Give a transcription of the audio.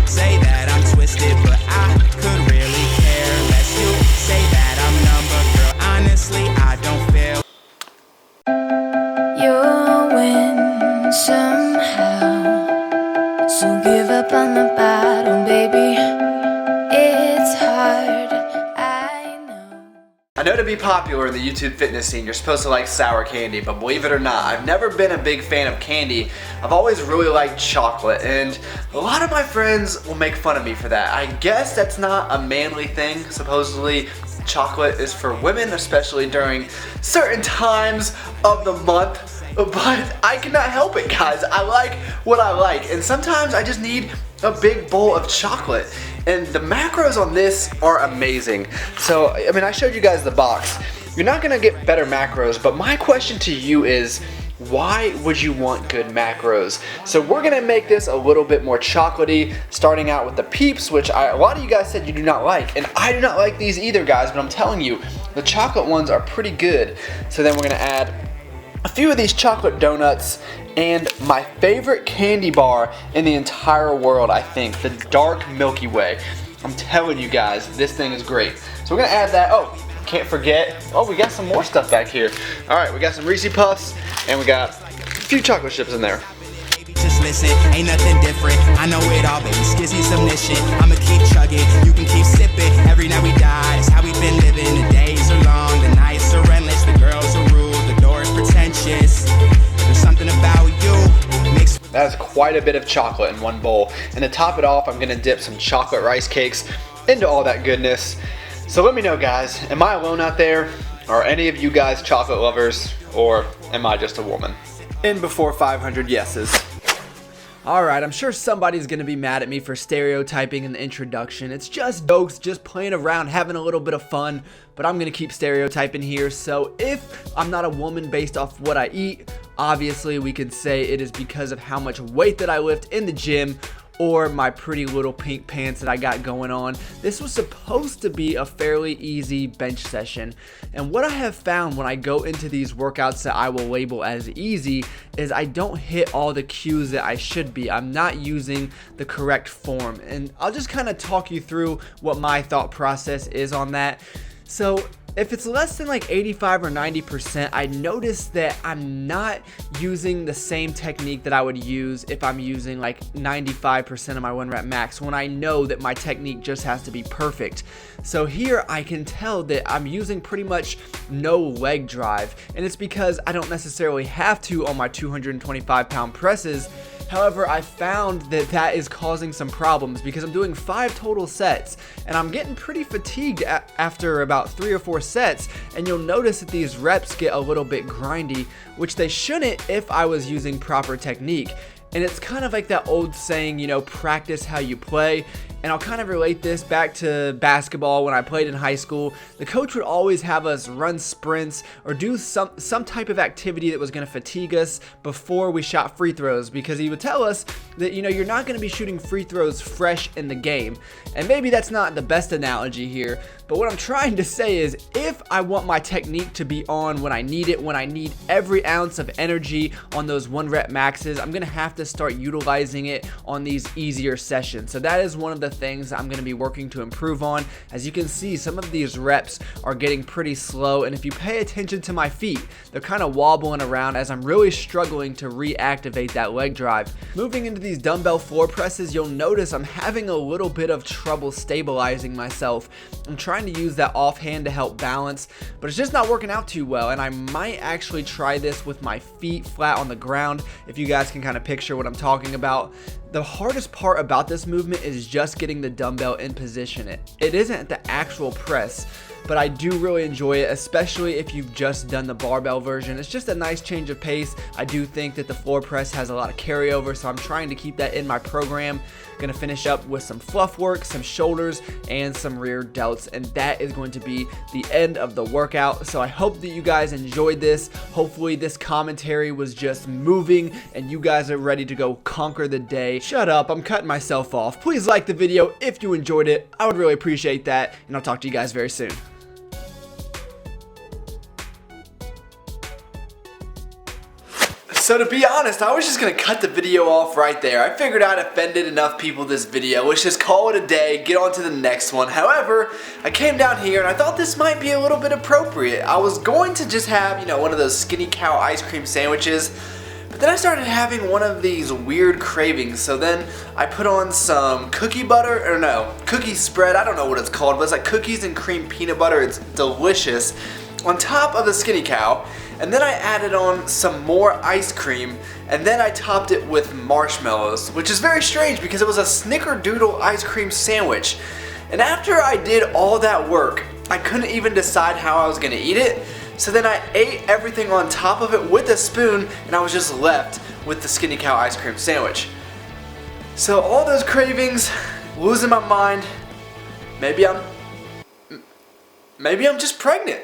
say that I'm twisted, but I could really care less. You say that I'm numb, but girl, honestly, I don't feel. You'll win somehow, so give up on the battle, baby. It's hard, I know. I know to be popular in the YouTube fitness scene, you're supposed to like sour candy, but believe it or not, I've never been a big fan of candy. I've always really liked chocolate, and a lot of my friends will make fun of me for that. I guess that's not a manly thing. Supposedly, chocolate is for women, especially during certain times of the month. But I cannot help it, guys. I like what I like, and sometimes I just need a big bowl of chocolate. And the macros on this are amazing. So, I mean, I showed you guys the box. You're not gonna get better macros, but my question to you is, why would you want good macros? So we're gonna make this a little bit more chocolatey, starting out with the Peeps, which a lot of you guys said you do not like, and I do not like these either, guys, but I'm telling you, the chocolate ones are pretty good. So then we're gonna add a few of these chocolate donuts, and my favorite candy bar in the entire world, I think, the Dark Milky Way. I'm telling you guys, this thing is great. So we're gonna add that. Oh, can't forget, oh, we got some more stuff back here. All right, we got some Reese's Puffs, and we got a few chocolate chips in there. Just listen, ain't nothing different. I know it all, baby. Skizzy submission. I'ma keep chugging, you can keep sipping. Every night we die, it's how we've been living. The days are long, the nights are endless. The girls are rude, the door is pretentious. There's something about you. That's quite a bit of chocolate in one bowl. And to top it off, I'm gonna dip some chocolate rice cakes into all that goodness. So let me know, guys, am I alone out there? Are any of you guys chocolate lovers, or am I just a woman? In before 500 yeses. Alright, I'm sure somebody's gonna be mad at me for stereotyping in the introduction. It's just jokes, just playing around, having a little bit of fun, but I'm gonna keep stereotyping here. So if I'm not a woman based off what I eat, obviously we could say it is because of how much weight that I lift in the gym, or my pretty little pink pants that I got going on. This was supposed to be a fairly easy bench session, and what I have found when I go into these workouts that I will label as easy is I don't hit all the cues that I should be. I'm not using the correct form, and I'll just kind of talk you through what my thought process is on that. So if it's less than like 85 or 90%, I notice that I'm not using the same technique that I would use if I'm using like 95% of my 1 rep max, when I know that my technique just has to be perfect. So here I can tell that I'm using pretty much no leg drive, and it's because I don't necessarily have to on my 225-pound presses. However, I found that that is causing some problems because I'm doing 5 total sets and I'm getting pretty fatigued after about 3 or 4 sets, and you'll notice that these reps get a little bit grindy, which they shouldn't if I was using proper technique. And it's kind of like that old saying, you know, practice how you play. And I'll kind of relate this back to basketball when I played in high school. The coach would always have us run sprints or do some type of activity that was going to fatigue us before we shot free throws, because he would tell us that, you know, you're not going to be shooting free throws fresh in the game. And maybe that's not the best analogy here, but what I'm trying to say is if I want my technique to be on when I need it, when I need every ounce of energy on those 1 rep maxes, I'm going to have to start utilizing it on these easier sessions. So that is one of the things I'm going to be working to improve on. As you can see, some of these reps are getting pretty slow, and if you pay attention to my feet, they're kind of wobbling around as I'm really struggling to reactivate that leg drive. Moving into these dumbbell floor presses, you'll notice I'm having a little bit of trouble stabilizing myself. I'm trying to use that offhand to help balance, but it's just not working out too well, and I might actually try this with my feet flat on the ground, if you guys can kind of picture what I'm talking about. The hardest part about this movement is just getting the dumbbell in position. It isn't the actual press, but I do really enjoy it, especially if you've just done the barbell version. It's just a nice change of pace. I do think that the floor press has a lot of carryover, so I'm trying to keep that in my program. Gonna finish up with some fluff work, some shoulders, and some rear delts, and that is going to be the end of the workout. So I hope that you guys enjoyed this. Hopefully this commentary was just moving and you guys are ready to go conquer the day. Shut up, I'm cutting myself off. Please like the video if you enjoyed it. I would really appreciate that, and I'll talk to you guys very soon. So to be honest, I was just gonna cut the video off right there. I figured I'd offended enough people this video. Let's just call it a day, get on to the next one. However, I came down here and I thought this might be a little bit appropriate. I was going to just have, you know, one of those Skinny Cow ice cream sandwiches, but then I started having one of these weird cravings. So then I put on some cookie butter, or no, cookie spread, I don't know what it's called, but it's like cookies and cream peanut butter. It's delicious. On top of the Skinny Cow, and then I added on some more ice cream, and then I topped it with marshmallows, which is very strange because it was a snickerdoodle ice cream sandwich. And after I did all that work, I couldn't even decide how I was gonna eat it, so then I ate everything on top of it with a spoon, and I was just left with the Skinny Cow ice cream sandwich. So all those cravings, losing my mind, maybe I'm just pregnant.